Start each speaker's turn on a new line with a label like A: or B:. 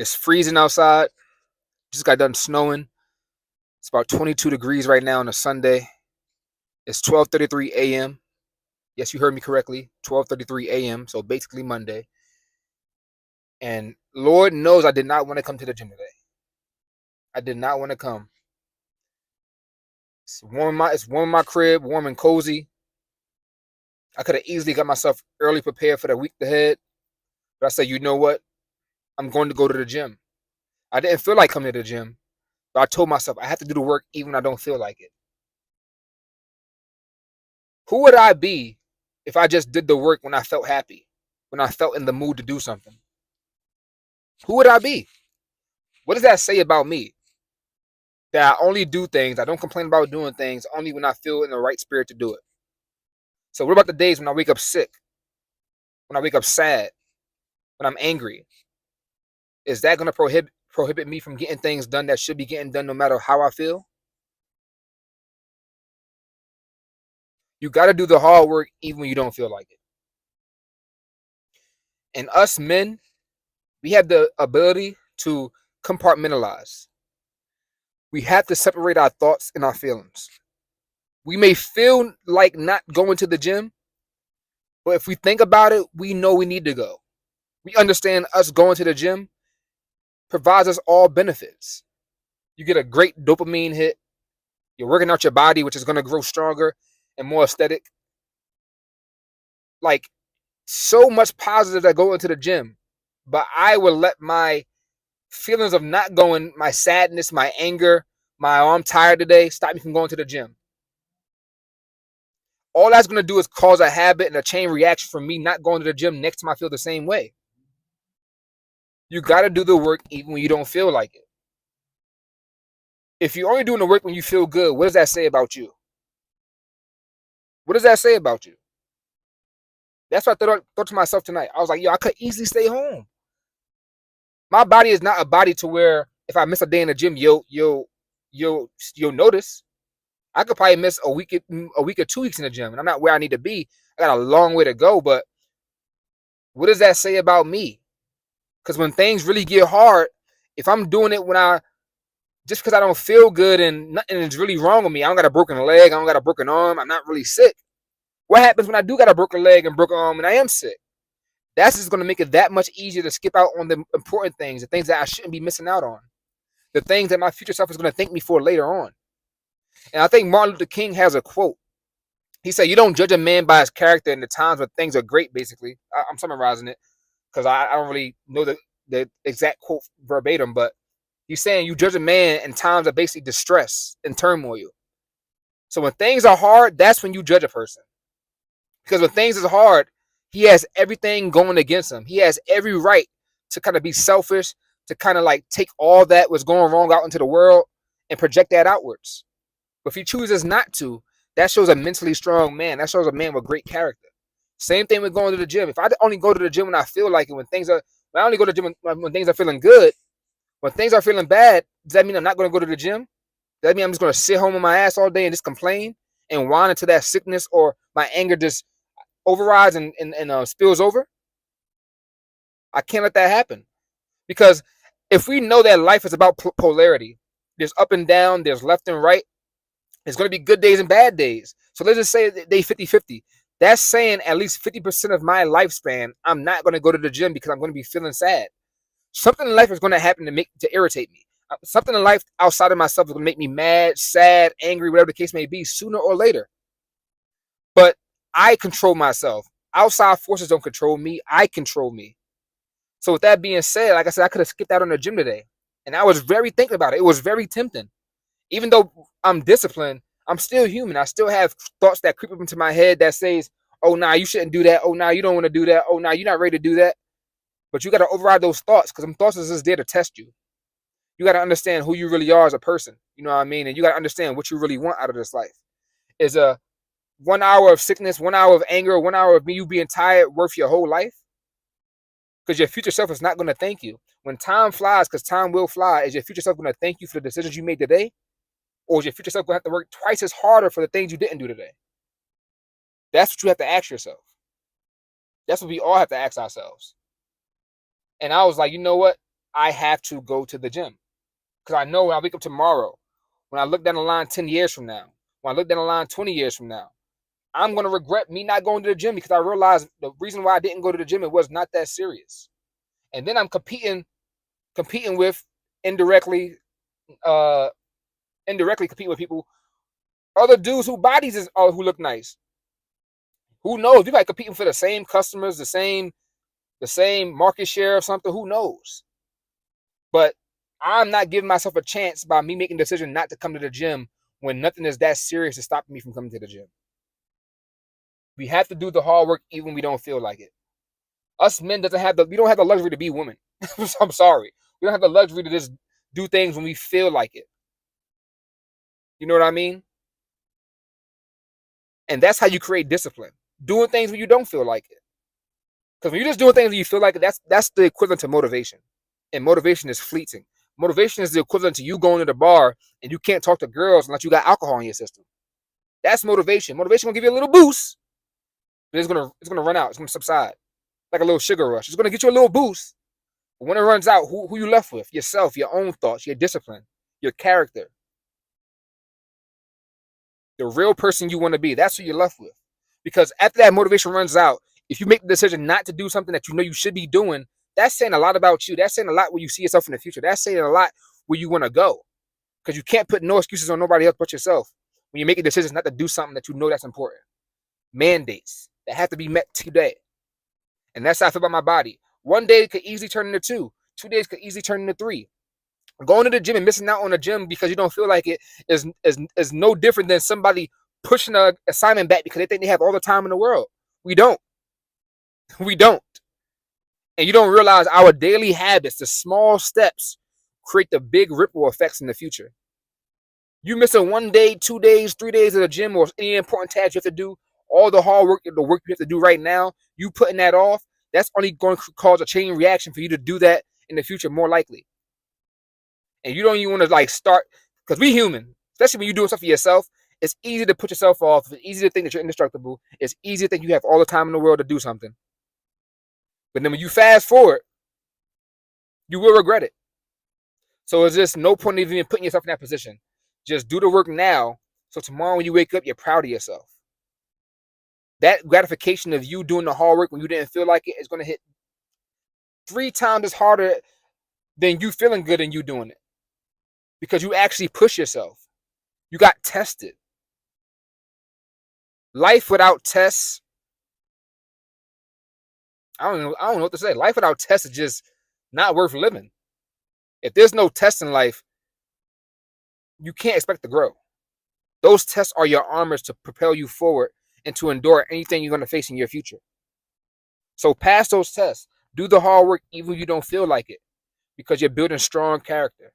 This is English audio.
A: It's freezing outside. Just got done snowing. It's about 22 degrees right now on a Sunday. It's 12:33 a.m. Yes, you heard me correctly. 12:33 a.m. So basically Monday. And Lord knows I did not want to come to the gym today. I did not want to come. It's warm in my crib, warm and cozy. I could have easily got myself early prepared for the week ahead. But I said, you know what? I'm going to go to the gym. I didn't feel like coming to the gym. But I told myself I have to do the work even when I don't feel like it. Who would I be if I just did the work when I felt happy, when I felt in the mood to do something? Who would I be? What does that say about me? That I only do things, I don't complain about doing things only when I feel in the right spirit to do it. So what about the days when I wake up sick, when I wake up sad, when I'm angry? Is that going to prohibit me from getting things done that should be getting done no matter how I feel? You got to do the hard work even when you don't feel like it. And us men, we have the ability to compartmentalize. We have to separate our thoughts and our feelings. We may feel like not going to the gym, but if we think about it, we know we need to go. We understand us going to the gym provides us all benefits. You get a great dopamine hit. You're working out your body, which is going to grow stronger and more aesthetic. Like, so much positive that go into the gym. But I will let my feelings of not going, my sadness, my anger, my I'm tired today, stop me from going to the gym. All that's going to do is cause a habit and a chain reaction from me not going to the gym next time I feel the same way. You got to do the work even when you don't feel like it. If you're only doing the work when you feel good, what does that say about you? What does that say about you? That's what I thought to myself tonight. I was like, yo, I could easily stay home. My body is not a body to where if I miss a day in the gym, you'll notice. I could probably miss a week or 2 weeks in the gym, and I'm not where I need to be. I got a long way to go, but what does that say about me? Because when things really get hard, if I'm doing it when just because I don't feel good and nothing is really wrong with me, I don't got a broken leg, I don't got a broken arm, I'm not really sick. What happens when I do got a broken leg and broken arm and I am sick? That's just going to make it that much easier to skip out on the important things, the things that I shouldn't be missing out on, the things that my future self is going to thank me for later on. And I think Martin Luther King has a quote. He said, you don't judge a man by his character in the times when things are great, basically. I'm summarizing it because I don't really know the exact quote verbatim, but he's saying you judge a man in times of basically distress and turmoil. So when things are hard, that's when you judge a person. Because when things is hard, he has everything going against him. He has every right to kind of be selfish, to kind of like take all that was going wrong out into the world and project that outwards. But if he chooses not to, that shows a mentally strong man. That shows a man with great character. Same thing with going to the gym. If I only go to the gym when I feel like it, when I only go to the gym when things are feeling good, when things are feeling bad, does that mean I'm not going to go to the gym? Does that mean I'm just going to sit home on my ass all day and just complain and whine until that sickness or my anger just overrides and spills over? I can't let that happen. Because if we know that life is about polarity, there's up and down, there's left and right, there's going to be good days and bad days. So let's just say they 50-50. That's saying at least 50% of my lifespan, I'm not going to go to the gym because I'm going to be feeling sad. Something in life is going to happen to irritate me. Something in life outside of myself is going to make me mad, sad, angry, whatever the case may be, sooner or later. But I control myself. Outside forces don't control me. I control me. So with that being said, like I said, I could have skipped out on the gym today. And I was very thinking about it. It was very tempting. Even though I'm disciplined, I'm still human. I still have thoughts that creep up into my head that says, oh, nah, you shouldn't do that. Oh, nah, you don't want to do that. Oh, nah, you're not ready to do that. But you got to override those thoughts because them thoughts is just there to test you. You got to understand who you really are as a person. You know what I mean? And you got to understand what you really want out of this life. Is a 1 hour of sickness, 1 hour of anger, 1 hour of you being tired worth your whole life? Because your future self is not going to thank you. When time flies, because time will fly, is your future self going to thank you for the decisions you made today? Or is your future self going to have to work twice as harder for the things you didn't do today? That's what you have to ask yourself. That's what we all have to ask ourselves. And I was like, you know what? I have to go to the gym. Because I know when I wake up tomorrow, when I look down the line 10 years from now, when I look down the line 20 years from now, I'm going to regret me not going to the gym because I realized the reason why I didn't go to the gym, it was not that serious. And then I'm competing with indirectly, uh, indirectly competing with people, other dudes who bodies is who look nice. Who knows? We might competing for the same customers, the same market share of something. Who knows? But I'm not giving myself a chance by me making the decision not to come to the gym when nothing is that serious to stop me from coming to the gym. We have to do the hard work even when we don't feel like it. Us men we don't have the luxury to be women. I'm sorry. We don't have the luxury to just do things when we feel like it. You know what I mean? And that's how you create discipline. Doing things when you don't feel like it. Because when you're just doing things when you feel like it, that's the equivalent to motivation. And motivation is fleeting. Motivation is the equivalent to you going to the bar and you can't talk to girls unless you got alcohol in your system. That's motivation. Motivation will give you a little boost, but it's gonna run out. It's gonna subside like a little sugar rush. It's gonna get you a little boost, but when it runs out, who you left with? Yourself, your own thoughts, your discipline, your character, the real person you want to be. That's who you're left with. Because after that motivation runs out, if you make the decision not to do something that you know you should be doing, that's saying a lot about you. That's saying a lot where you see yourself in the future. That's saying a lot where you want to go. Because you can't put no excuses on nobody else but yourself when you're making decisions not to do something that you know that's important. Mandates that have to be met today. And that's how I feel about my body. One day could easily turn into 2. 2 days could easily turn into 3. Going to the gym and missing out on the gym because you don't feel like it is no different than somebody pushing an assignment back because they think they have all the time in the world. We don't. We don't. And you don't realize our daily habits, the small steps, create the big ripple effects in the future. You missing 1 day, 2 days, 3 days at the gym or any important task you have to do, all the hard work, the work you have to do right now, you putting that off, that's only going to cause a chain reaction for you to do that in the future more likely. And you don't even want to like start, because we human, especially when you're doing stuff for yourself, it's easy to put yourself off. It's easy to think that you're indestructible. It's easy to think you have all the time in the world to do something. But then when you fast forward, you will regret it. So it's just no point in even putting yourself in that position. Just do the work now, so tomorrow when you wake up, you're proud of yourself. That gratification of you doing the hard work when you didn't feel like it is going to hit 3 times as harder than you feeling good and you doing it. Because you actually push yourself. You got tested. Life without tests, I don't know what to say. Life without tests is just not worth living. If there's no test in life, you can't expect to grow. Those tests are your armors to propel you forward and to endure anything you're going to face in your future. So pass those tests. Do the hard work even if you don't feel like it, because you're building strong character.